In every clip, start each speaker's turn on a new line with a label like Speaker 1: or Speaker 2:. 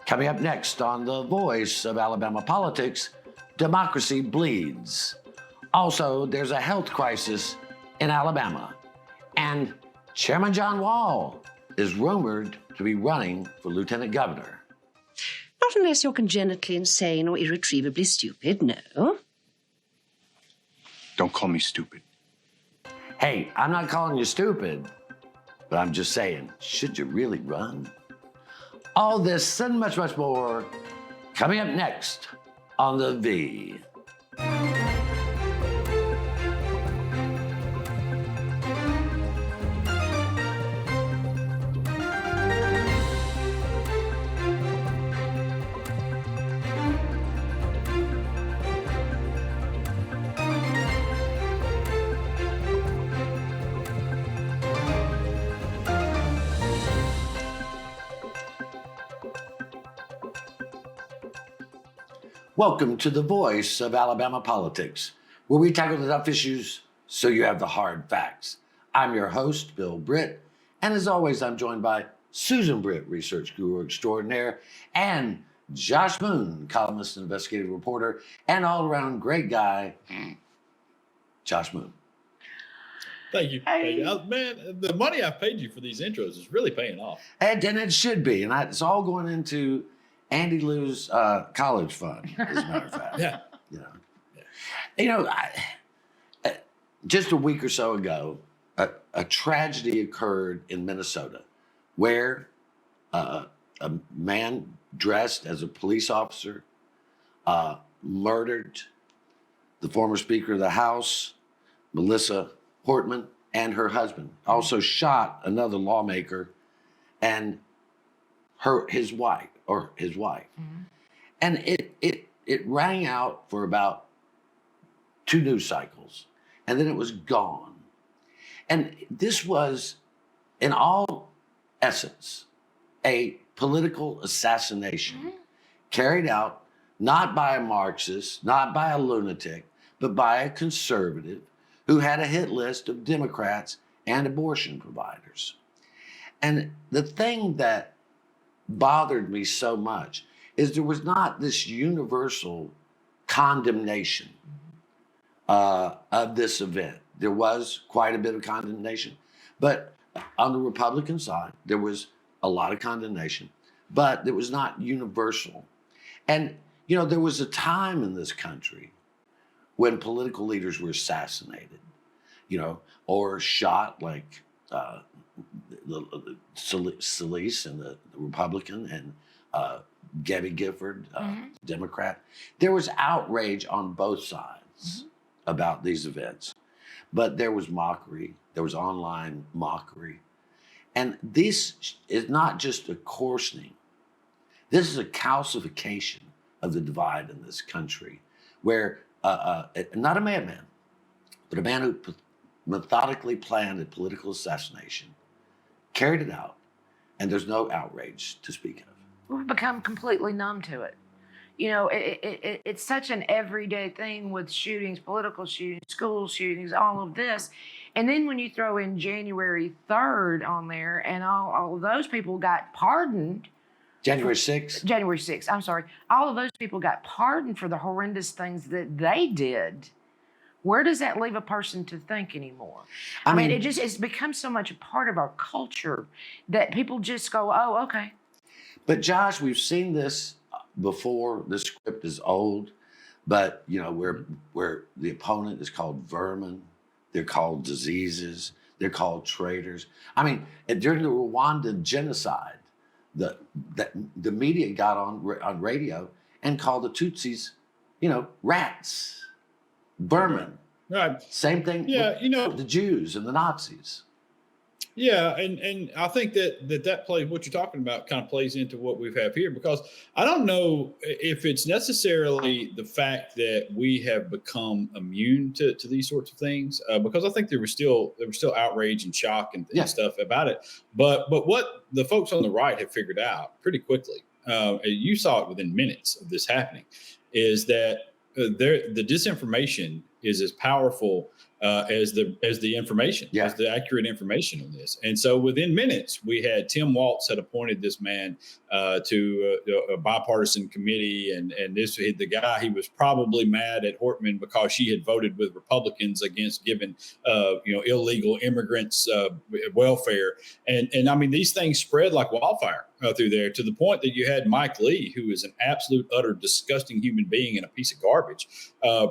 Speaker 1: Coming up next on The Voice of Alabama Politics, democracy bleeds. Also, there's a health crisis in Alabama. And Chairman John Wahl is rumored to be running for lieutenant governor.
Speaker 2: Not unless you're congenitally insane or irretrievably stupid, no.
Speaker 3: Don't call me stupid.
Speaker 1: Hey, I'm not calling you stupid, but I'm just saying, should you really run? All this and much, much more coming up next on The V. Welcome to The Voice of Alabama Politics, where we tackle the tough issues so you have the hard facts. I'm your host, Bill Britt, and as always, I'm joined by Susan Britt, research guru extraordinaire, and Josh Moon, columnist and investigative reporter, and all-around great guy, Josh Moon.
Speaker 4: Thank you. Hey. Man, the money I paid you for these intros is really paying off.
Speaker 1: And it should be, and it's all going into Andy Lou's college fund, as a matter of fact.
Speaker 4: Yeah.
Speaker 1: Just a week or so ago, a tragedy occurred in Minnesota where a man dressed as a police officer murdered the former Speaker of the House, Melissa Portman, and her husband. Also shot another lawmaker and his wife. Mm-hmm. And it rang out for about 2 news cycles, and then it was gone. And this was, in all essence, a political assassination carried out not by a Marxist, not by a lunatic, but by a conservative who had a hit list of Democrats and abortion providers. And the thing that bothered me so much is there was not this universal condemnation of this event. There was quite a bit of condemnation, but on the Republican side, there was a lot of condemnation, but it was not universal. And, there was a time in this country when political leaders were assassinated, or shot like Solis and the Republican and Gabby Gifford, Democrat. There was outrage on both sides about these events, but there was mockery. There was online mockery. And this is not just a coarsening. This is a calcification of the divide in this country where not a madman, but a man who methodically planned a political assassination, carried it out, and there's no outrage to speak of.
Speaker 5: We've become completely numb to it. It's such an everyday thing with shootings, political shootings, school shootings, all of this. And then when you throw in January 3rd on there and all of those people got pardoned.
Speaker 1: January 6th?
Speaker 5: January 6th, I'm sorry. All of those people got pardoned for the horrendous things that they did. Where does that leave a person to think anymore? I mean, it's become so much a part of our culture that people just go, oh, okay.
Speaker 1: But Josh, we've seen this before. The script is old, but where the opponent is called vermin, they're called diseases, they're called traitors. I mean, during the Rwandan genocide, the media got on radio and called the Tutsis, rats. Vermin.
Speaker 4: Right.
Speaker 1: Same thing with the Jews and the Nazis.
Speaker 4: Yeah, and I think that plays, what you're talking about kind of plays into what we have here, because I don't know if it's necessarily the fact that we have become immune to these sorts of things, because I think there was still outrage and shock and stuff about it. But what the folks on the right have figured out pretty quickly, you saw it within minutes of this happening, is that the disinformation is as powerful as the information, as the accurate information on this. And so within minutes, we had Tim Walz had appointed this man to a bipartisan committee, and the guy, he was probably mad at Hortman because she had voted with Republicans against giving illegal immigrants welfare, and I mean, these things spread like wildfire through there, to the point that you had Mike Lee, who is an absolute, utter, disgusting human being and a piece of garbage,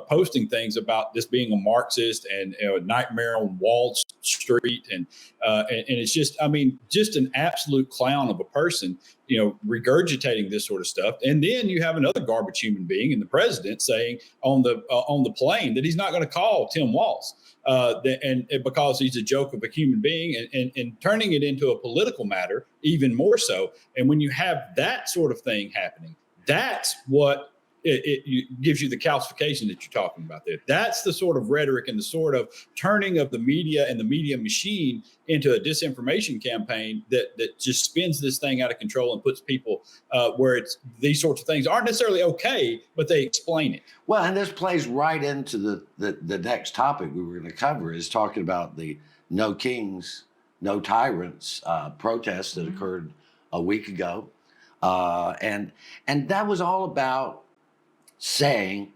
Speaker 4: posting things about this being a Marxist and a nightmare on Wall Street, and it's just, I mean, just an absolute clown of a person, regurgitating this sort of stuff. And then you have another garbage human being in the president saying on the plane that he's not going to call Tim Walz. And because he's a joke of a human being, and turning it into a political matter even more so. And when you have that sort of thing happening, that's what it gives you the calcification that you're talking about there. That's the sort of rhetoric and the sort of turning of the media and the media machine into a disinformation campaign that just spins this thing out of control and puts people where it's, these sorts of things aren't necessarily okay, but they explain it.
Speaker 1: Well, and this plays right into the next topic we were going to cover, is talking about the No Kings, No Tyrants protests that occurred a week ago. And that was all about saying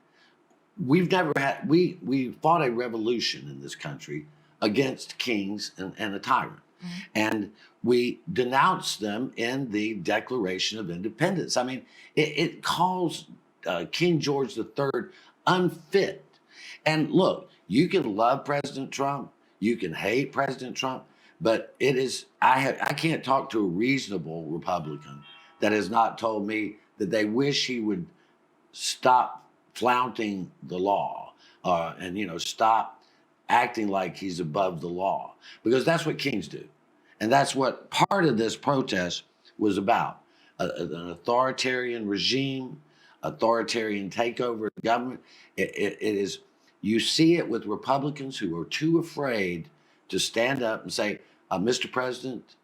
Speaker 1: we fought a revolution in this country against kings and a tyrant. And we denounced them in the Declaration of Independence. I mean, it calls King George III unfit. And look, you can love President Trump, you can hate President Trump, but it is, I can't talk to a reasonable Republican that has not told me that they wish he would stop flaunting the law and stop acting like he's above the law, because that's what kings do. And that's what part of this protest was about, an authoritarian regime, authoritarian takeover of government. It is, you see it with Republicans who are too afraid to stand up and say, Mr. President,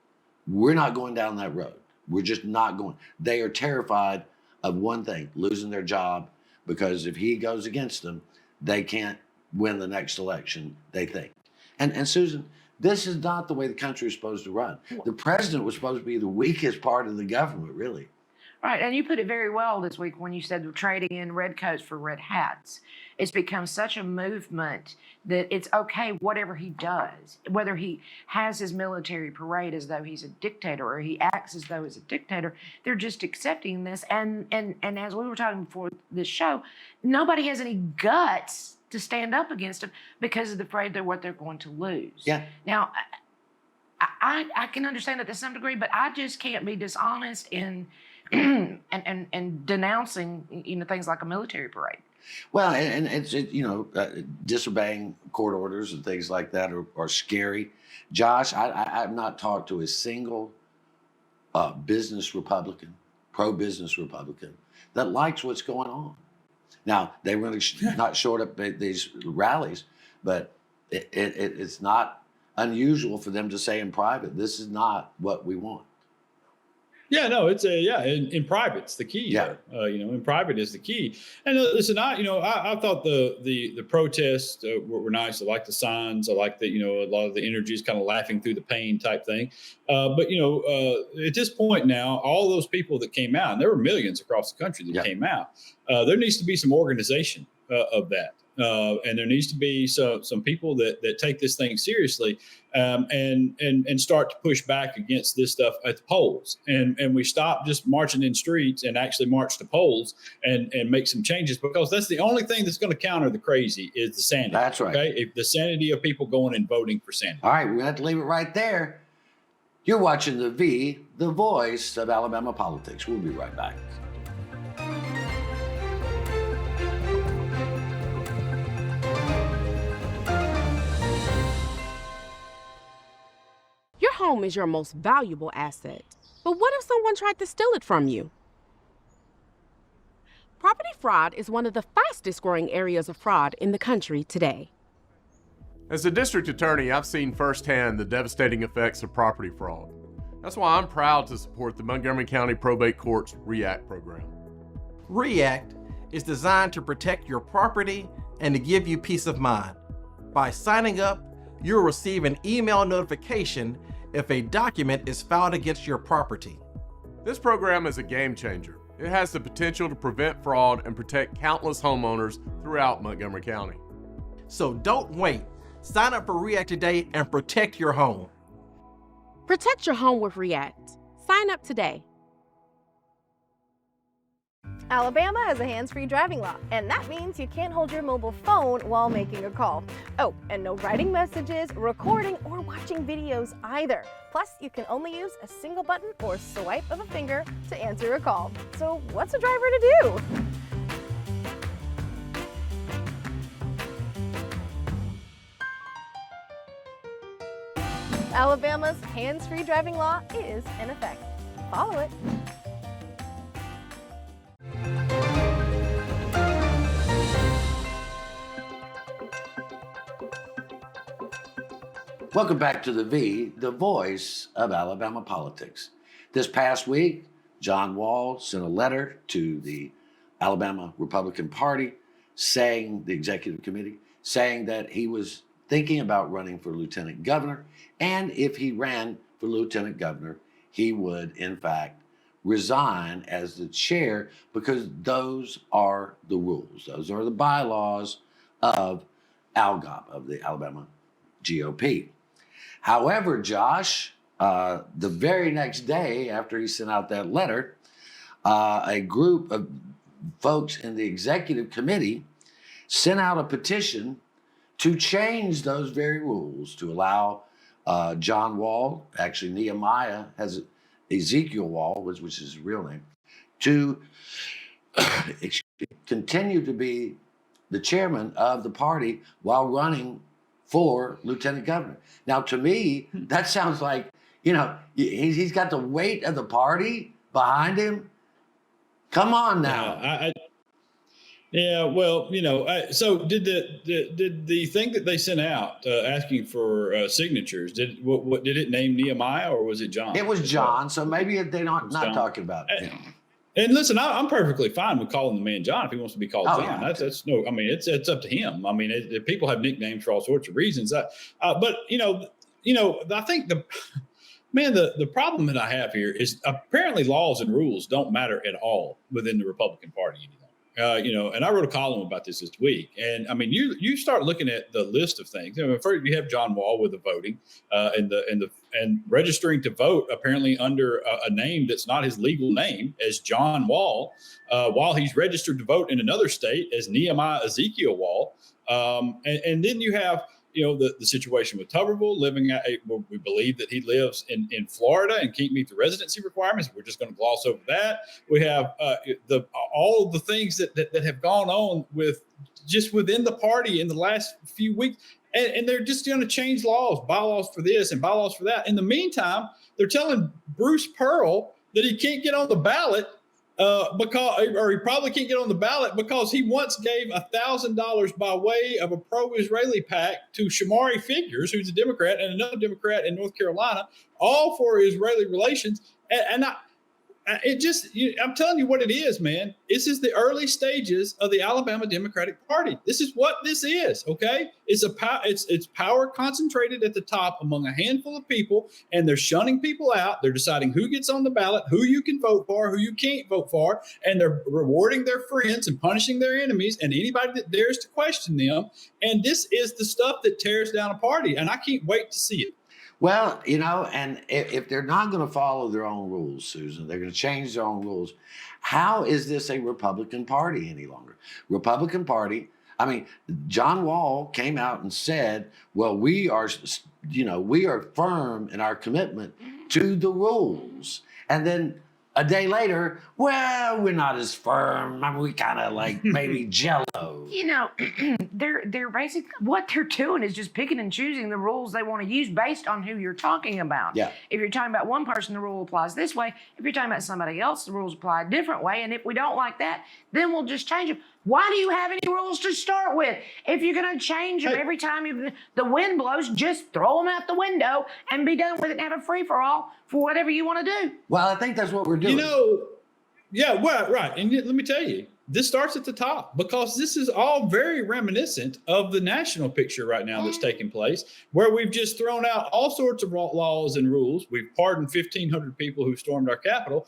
Speaker 1: we're not going down that road. We're just not going. They are terrified of one thing, losing their job, because if he goes against them, they can't win the next election, they think. And Susan, this is not the way the country is supposed to run. The president was supposed to be the weakest part of the government, really.
Speaker 5: Right, and you put it very well this week when you said we're trading in red coats for red hats. It's become such a movement that it's okay whatever he does, whether he has his military parade as though he's a dictator or he acts as though he's a dictator. They're just accepting this. And as we were talking before this show, nobody has any guts to stand up against him because of the afraid of what they're going to lose.
Speaker 1: Yeah.
Speaker 5: Now, I can understand that to some degree, but I just can't be dishonest in and denouncing things like a military parade.
Speaker 1: Well, and it's disobeying court orders and things like that are scary. Josh, I've not talked to a single business Republican, pro-business Republican, that likes what's going on. Now, they really not showed up at these rallies, but it's not unusual for them to say in private, this is not what we want.
Speaker 4: Yeah, no, it's in private's the key.
Speaker 1: Yeah.
Speaker 4: In private is the key. And listen, I thought the protests were nice. I like the signs. I like that, a lot of the energy is kind of laughing through the pain type thing. But at this point now, all those people that came out, and there were millions across the country that came out, there needs to be some organization of that. And there needs to be some people that take this thing seriously and start to push back against this stuff at the polls. And we stop just marching in streets and actually march to polls and make some changes, because that's the only thing that's going to counter the crazy is the sanity.
Speaker 1: That's right.
Speaker 4: Okay? If the sanity of people going and voting for sanity.
Speaker 1: All right, we're going to have to leave it right there. You're watching the voice of Alabama politics. We'll be right back.
Speaker 3: Your home is your most valuable asset. But what if someone tried to steal it from you? Property fraud is one of the fastest growing areas of fraud in the country today.
Speaker 6: As a district attorney, I've seen firsthand the devastating effects of property fraud. That's why I'm proud to support the Montgomery County Probate Court's REACT program.
Speaker 7: REACT is designed to protect your property, and to give you peace of mind. By signing up, you'll receive an email notification if a document is filed against your property.
Speaker 6: This program is a game changer. It has the potential to prevent fraud and protect countless homeowners throughout Montgomery County.
Speaker 7: So don't wait. Sign up for REACT today and protect your home.
Speaker 3: Protect your home with REACT. Sign up today.
Speaker 8: Alabama has a hands-free driving law, and that means you can't hold your mobile phone while making a call. Oh, and no writing messages, recording, or watching videos either. Plus, you can only use a single button or swipe of a finger to answer a call. So what's a driver to do? Alabama's hands-free driving law is in effect. Follow it.
Speaker 1: Welcome back to the voice of Alabama politics. This past week, John Wahl sent a letter to the Alabama Republican Party saying, the executive committee, saying that he was thinking about running for lieutenant governor, and if he ran for lieutenant governor, he would, in fact, resign as the chair, because those are the rules. Those are the bylaws of ALGOP, of the Alabama GOP. However, Josh, the very next day after he sent out that letter, a group of folks in the executive committee sent out a petition to change those very rules to allow John Wahl, actually Nehemiah has Ezekiel Wahl, which is his real name, to continue to be the chairman of the party while running for lieutenant governor. Now, to me, that sounds like, he's got the weight of the party behind him. Come on now.
Speaker 4: Yeah, well, so did the thing that they sent out asking for signatures, did it name Nehemiah or was it John?
Speaker 1: It was John, so maybe they're not talking about it.
Speaker 4: And listen, I'm perfectly fine with calling the man John if he wants to be called John.
Speaker 1: Yeah.
Speaker 4: That's no, I mean, it's up to him. I mean, people have nicknames for all sorts of reasons. But I think the problem that I have here is apparently laws and rules don't matter at all within the Republican Party anymore. And I wrote a column about this week. And I mean, you start looking at the list of things. First you have John Wahl with the voting and registering to vote apparently under a name that's not his legal name as John Wahl, while he's registered to vote in another state as Nehemiah Ezekiel Wahl. And then you have the situation with Tuberville living we believe that he lives in Florida and can't meet the residency requirements. We're just going to gloss over that. We have all the things that have gone on within the party in the last few weeks. And they're just going to change bylaws for this and bylaws for that. In the meantime, they're telling Bruce Pearl that he can't get on the ballot he probably can't get on the ballot because he once gave $1,000 by way of a pro-Israeli PAC to Shamari Figures, who's a Democrat, and another Democrat in North Carolina, all for Israeli relations. I'm telling you what it is, man. This is the early stages of the Alabama Democratic Party. This is what this is, okay? It's power concentrated at the top among a handful of people, and they're shunning people out. They're deciding who gets on the ballot, who you can vote for, who you can't vote for, and they're rewarding their friends and punishing their enemies and anybody that dares to question them. And this is the stuff that tears down a party, and I can't wait to see it.
Speaker 1: Well, and if they're not going to follow their own rules, Susan, they're going to change their own rules. How is this a Republican Party any longer? Republican Party, I mean, John Wahl came out and said, well, we are firm in our commitment to the rules. And then a day later, well, we're not as firm. I mean, we kind of like maybe Jell-O.
Speaker 5: They're basically, what they're doing is just picking and choosing the rules they want to use based on who you're talking about.
Speaker 1: Yeah.
Speaker 5: If you're talking about one person, the rule applies this way. If you're talking about somebody else, the rules apply a different way. And if we don't like that, then we'll just change them. Why do you have any rules to start with? If you're going to change them every time the wind blows, just throw them out the window and be done with it and have a free-for-all for whatever you want to do.
Speaker 1: Well, I think that's what we're doing.
Speaker 4: Yeah, well, right. And let me tell you, this starts at the top, because this is all very reminiscent of the national picture right now that's taking place, where we've just thrown out all sorts of laws and rules. We've pardoned 1,500 people who stormed our Capitol,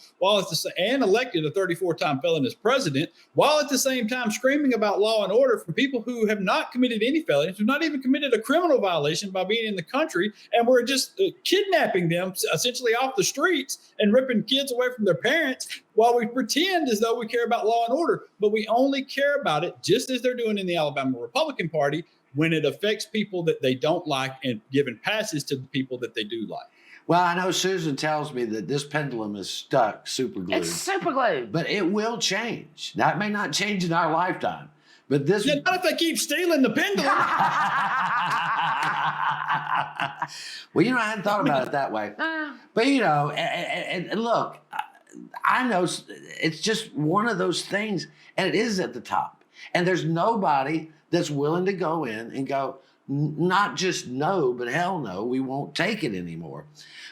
Speaker 4: and elected a 34-time felon as president, while at the same time screaming about law and order from people who have not committed any felonies, who've not even committed a criminal violation by being in the country, and we're just kidnapping them essentially off the streets and ripping kids away from their parents, while we pretend as though we care about law and order. But we only care about it, just as they're doing in the Alabama Republican Party, when it affects people that they don't like and giving passes to the people that they do like.
Speaker 1: Well, I know Susan tells me that this pendulum is stuck, super glued.
Speaker 5: It's super glued.
Speaker 1: But it will change. Now, it may not change in our lifetime, but this...
Speaker 4: Yeah, not if they keep stealing the pendulum.
Speaker 1: Well, I hadn't thought about it that way. But, and look, I know it's just one of those things, and it is at the top. And there's nobody that's willing to go in and go, not just no, but hell no, we won't take it anymore.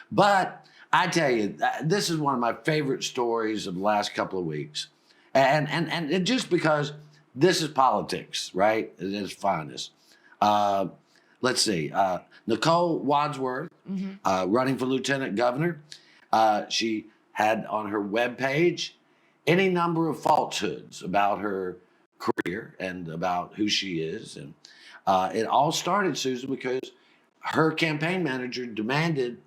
Speaker 1: But I tell you, this is one of my favorite stories of the last couple of weeks. And it just because this is politics, right? At its finest. Let's see. Nicole Wadworth, running for lieutenant governor. She had on her webpage any number of falsehoods about her career and about who she is. And it all started, Susan, because her campaign manager demanded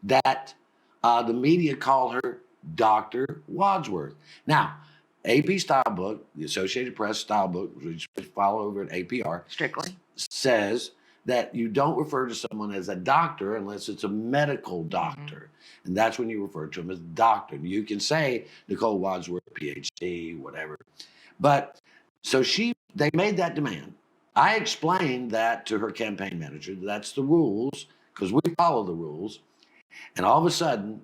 Speaker 1: that the media call her Dr. Wadsworth. Now, AP Style Book, the Associated Press Style Book, which we follow over at APR,
Speaker 5: Strictly
Speaker 1: says that you don't refer to someone as a doctor unless it's a medical doctor. And that's when you refer to them as doctor. You can say Nicole Wadsworth, PhD, whatever. But so they made that demand. I explained that to her campaign manager. That's the rules, because we follow the rules. And all of a sudden,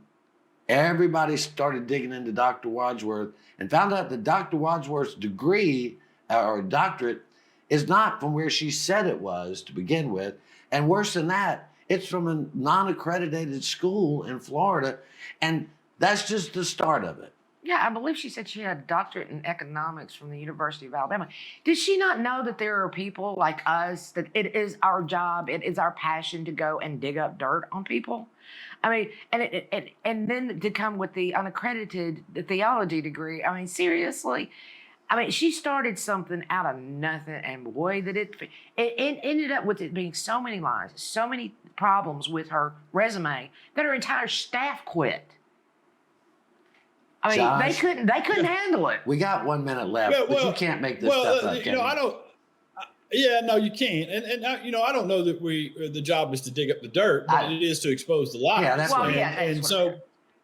Speaker 1: everybody started digging into Dr. Wadsworth and found out that Dr. Wadsworth's degree or doctorate is not from where she said it was to begin with. And worse than that, it's from a non-accredited school in Florida. And that's just the start of it.
Speaker 5: Yeah, I believe she said she had a doctorate in economics from the University of Alabama. Did she not know that there are people like us, that it is our job, it is our passion to go and dig up dirt on people? I mean, and then to come with the unaccredited theology degree. I mean, seriously. I mean, she started something out of nothing, and boy, that it ended up with it being so many lies, so many problems with her resume that her entire staff quit. I mean,
Speaker 1: Josh,
Speaker 5: they couldn't handle it.
Speaker 1: We got 1 minute left, but you can't make this stuff up, can you?
Speaker 4: I don't. Yeah, no, you can't. And I don't know that the job is to dig up the dirt, but it is to expose the lies.
Speaker 1: Yeah, that's right.
Speaker 4: And so.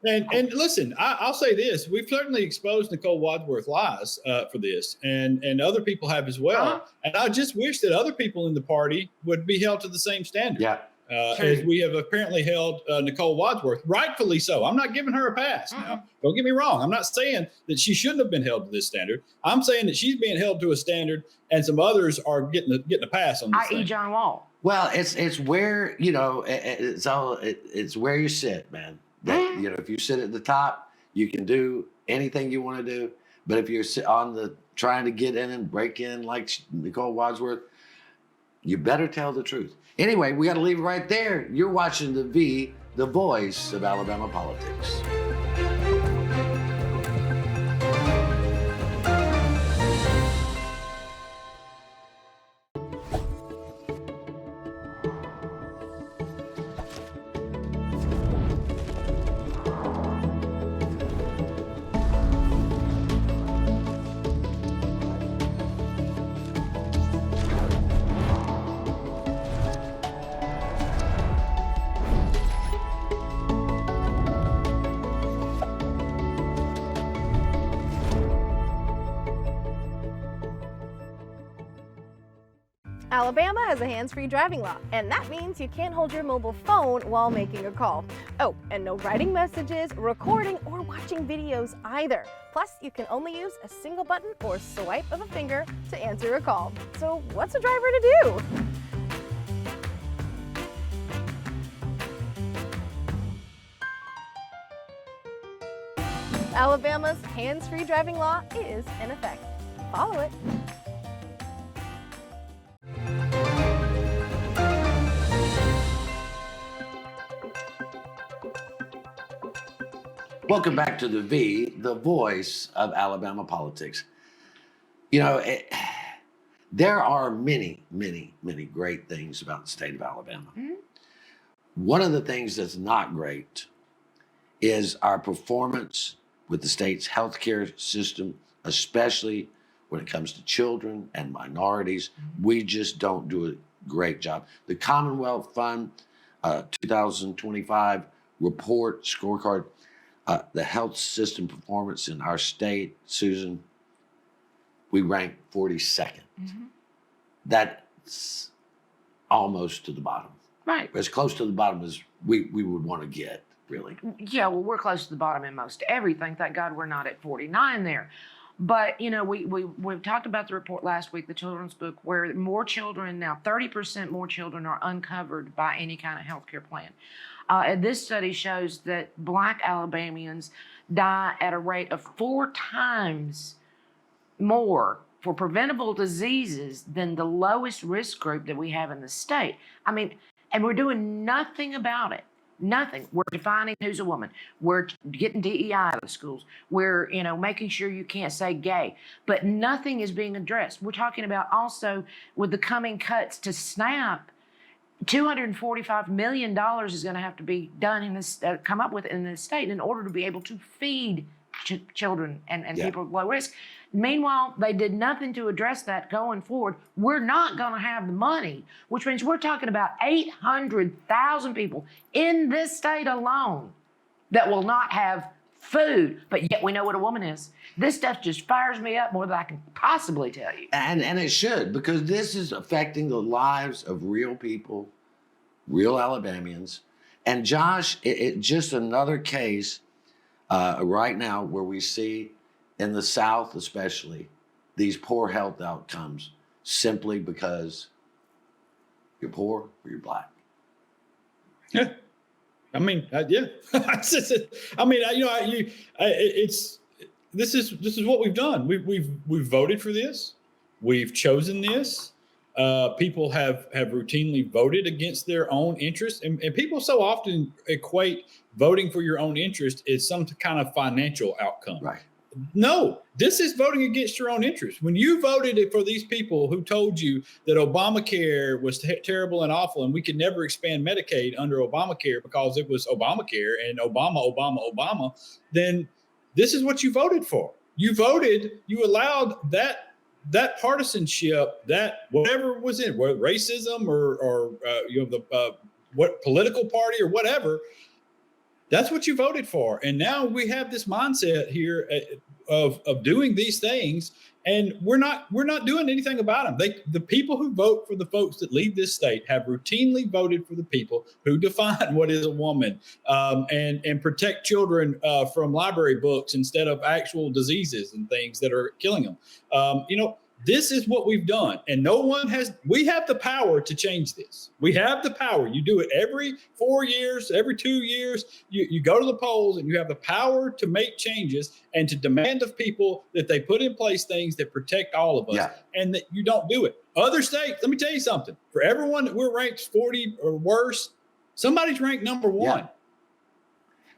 Speaker 4: And listen, I'll say this: we've certainly exposed Nicole Wadworth lies for this, and other people have as well. And I just wish that other people in the party would be held to the same standard.
Speaker 1: Yeah.
Speaker 4: As we have apparently held Nicole Wadworth, rightfully so. I'm not giving her a pass. Now, don't get me wrong. I'm not saying that she shouldn't have been held to this standard. I'm saying that she's being held to a standard, and some others are getting a pass on this.
Speaker 5: I.e. John Wahl.
Speaker 1: Well, it's where it's where you sit, man. That, if you sit at the top, you can do anything you want to do. But if you're trying to get in and break in like Nicole Wadsworth, you better tell the truth. Anyway, we got to leave it right there. You're watching the voice of Alabama politics.
Speaker 8: Alabama has a hands-free driving law, and that means you can't hold your mobile phone while making a call. Oh, and no writing messages, recording, or watching videos either. Plus, you can only use a single button or swipe of a finger to answer a call. So what's a driver to do? Alabama's hands-free driving law is in effect. follow it.
Speaker 1: Welcome back to the V, the voice of Alabama politics. You know, there are many, many, many great things about the state of Alabama.
Speaker 5: Mhm.
Speaker 1: One of the things that's not great is our performance with the state's healthcare system, especially when it comes to children and minorities. We just don't do a great job. The Commonwealth Fund 2025 report scorecard, the health system performance in our state, Susan, we rank 42nd. That's almost to the bottom.
Speaker 5: Right.
Speaker 1: As close to the bottom as we would want to get, really.
Speaker 5: Yeah, well, we're close to the bottom in most everything. Thank God we're not at 49 there. But, you know, we've talked about the report last week, the children's book, where more children now, 30% more children are uncovered by any kind of healthcare plan. And this study shows that Black Alabamians die at a rate of 4 times more for preventable diseases than the lowest risk group that we have in the state. I mean, and we're doing nothing about it. Nothing. We're defining who's a woman. We're getting DEI out of the schools. We're, you know, making sure you can't say gay. But nothing is being addressed. We're talking about also with the coming cuts to SNAP, $245 million is going to have to be done in this, come up with in this state in order to be able to feed children and people with low risk. Meanwhile, they did nothing to address that going forward. We're not going to have the money, which means we're talking about 800,000 people in this state alone that will not have food, but yet we know what a woman is. This stuff just fires me up more than I can possibly tell you.
Speaker 1: And it should, because this is affecting the lives of real people, real Alabamians. And Josh, it just another case right now where we see in the South especially these poor health outcomes simply because you're poor or you're Black.
Speaker 4: Yeah. I mean, yeah. I mean, you know, it's this is what we've done. We've voted for this. We've chosen this. People have routinely voted against their own interests, and people so often equate voting for your own interest as some kind of financial outcome.
Speaker 1: Right.
Speaker 4: No, this is voting against your own interest. When you voted for these people who told you that Obamacare was terrible and awful and we could never expand Medicaid under Obamacare because it was Obamacare and Obama, then this is what you voted for. You allowed that partisanship, that whatever was in, whether racism or you know, the what political party or whatever. That's what you voted for. And now we have this mindset here of doing these things, and we're not doing anything about them. The people who vote for the folks that lead this state have routinely voted for the people who define what is a woman, and protect children from library books instead of actual diseases and things that are killing them. You know, this is what we've done, and we have the power to change this. We have the power. You do it every 4 years, every 2 years, you go to the polls and you have the power to make changes and to demand of people that they put in place things that protect all of us, and that you don't do it. Other states, let me tell you something, for everyone that we're ranked 40 or worse, somebody's ranked number 1.
Speaker 1: Yeah.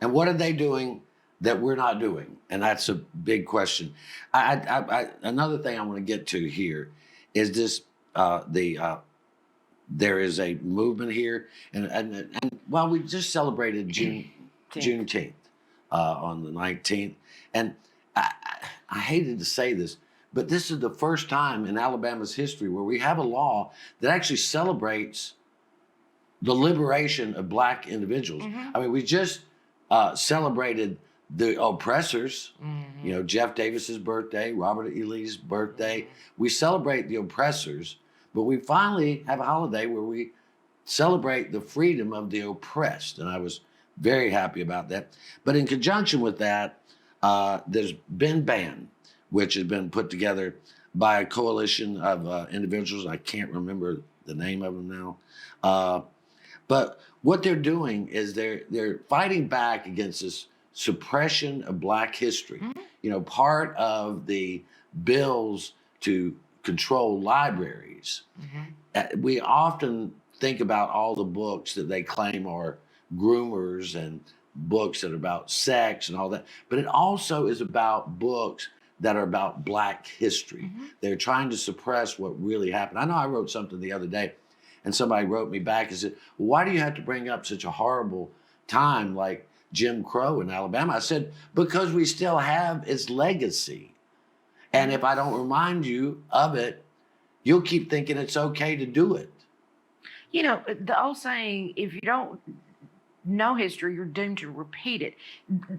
Speaker 1: And what are they doing that we're not doing? And that's a big question. Another thing I want to get to here is this: there is a movement here, and well, we just celebrated Juneteenth on the 19th, and I hated to say this, but this is the first time in Alabama's history where we have a law that actually celebrates the liberation of Black individuals.
Speaker 5: Mm-hmm.
Speaker 1: I mean, we just celebrated the oppressors, you know, Jeff Davis's birthday, Robert E. Lee's birthday. We celebrate the oppressors, but we finally have a holiday where we celebrate the freedom of the oppressed. And I was very happy about that. But in conjunction with that, there's been ban, which has been put together by a coalition of individuals. I can't remember the name of them now. But what they're doing is they're fighting back against this suppression of Black history. You know, part of the bills to control libraries, we often think about all the books that they claim are groomers and books that are about sex and all that, but it also is about books that are about Black history. They're trying to suppress what really happened. I know I wrote something the other day, and somebody wrote me back and said, well, why do you have to bring up such a horrible time like Jim Crow in Alabama? I said, because we still have its legacy. And if I don't remind you of it, you'll keep thinking it's okay to do it.
Speaker 5: You know, the old saying, if you don't know history, you're doomed to repeat it.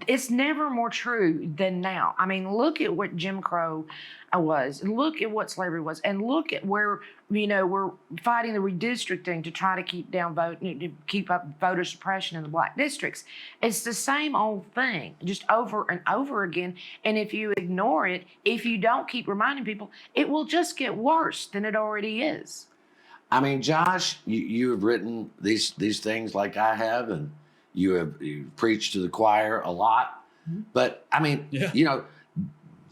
Speaker 5: It's never more true than now. I mean, look at what Jim Crow was, look at what slavery was, and look at where, you know, we're fighting the redistricting to try to keep down to keep up voter suppression in the Black districts. It's the same old thing, just over and over again. And if you ignore it, if you don't keep reminding people, it will just get worse than it already is.
Speaker 1: I mean, Josh, you have written these things like I have, and you've preached to the choir a lot. But I mean, you know,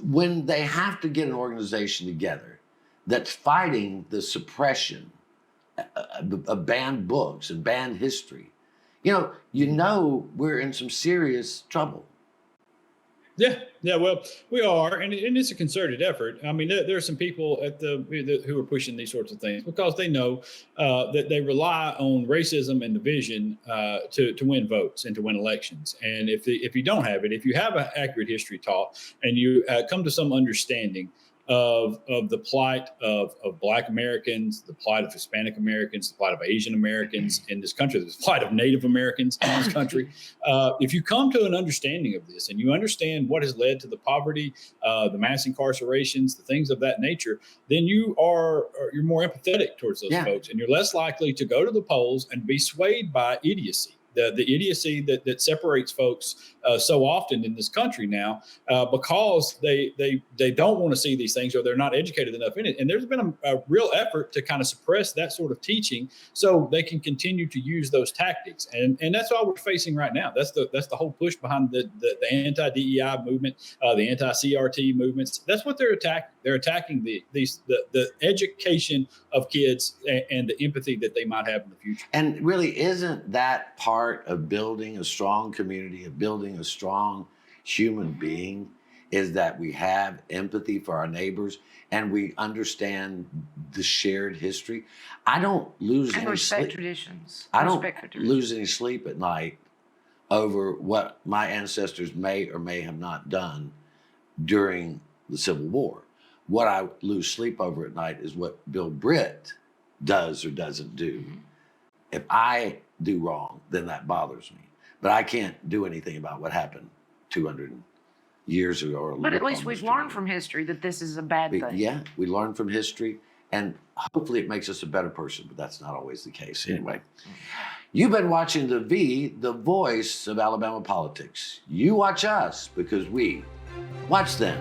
Speaker 1: when they have to get an organization together that's fighting the suppression of banned books and banned history, you know we're in some serious trouble.
Speaker 4: Yeah, well, we are, and it's a concerted effort. I mean, there are some people who are pushing these sorts of things because they know that they rely on racism and division to win votes and to win elections. And if you don't have it, if you have an accurate history taught and you come to some understanding of the plight of Black Americans, the plight of Hispanic Americans, the plight of Asian Americans in this country, the plight of Native Americans in this country. If you come to an understanding of this and you understand what has led to the poverty, the mass incarcerations, the things of that nature, then you're more empathetic towards those folks, and you're less likely to go to the polls and be swayed by idiocy. The idiocy that separates folks so often in this country now because they don't want to see these things or they're not educated enough in it. And there's been a real effort to kind of suppress that sort of teaching so they can continue to use those tactics. And that's what we're facing right now. That's the whole push behind the anti-DEI movement, the anti-CRT movements. That's what they're attacking. They're attacking the education of kids and the empathy that they might have in the future.
Speaker 1: And really, isn't that part of building a strong community, of building a strong human being, is that we have empathy for our neighbors and we understand the shared history? I don't lose any sleep.
Speaker 5: Traditions.
Speaker 1: I don't lose any sleep at night over what my ancestors may or may have not done during the Civil War. What I lose sleep over at night is what Bill Britt does or doesn't do. If I do wrong, then that bothers me. But I can't do anything about what happened 200 years ago.
Speaker 5: But at least we've learned from history that this is a bad thing.
Speaker 1: Yeah, we learn from history, and hopefully it makes us a better person, but that's not always the case. Anyway, you've been watching the voice of Alabama politics. You watch us because we watch them.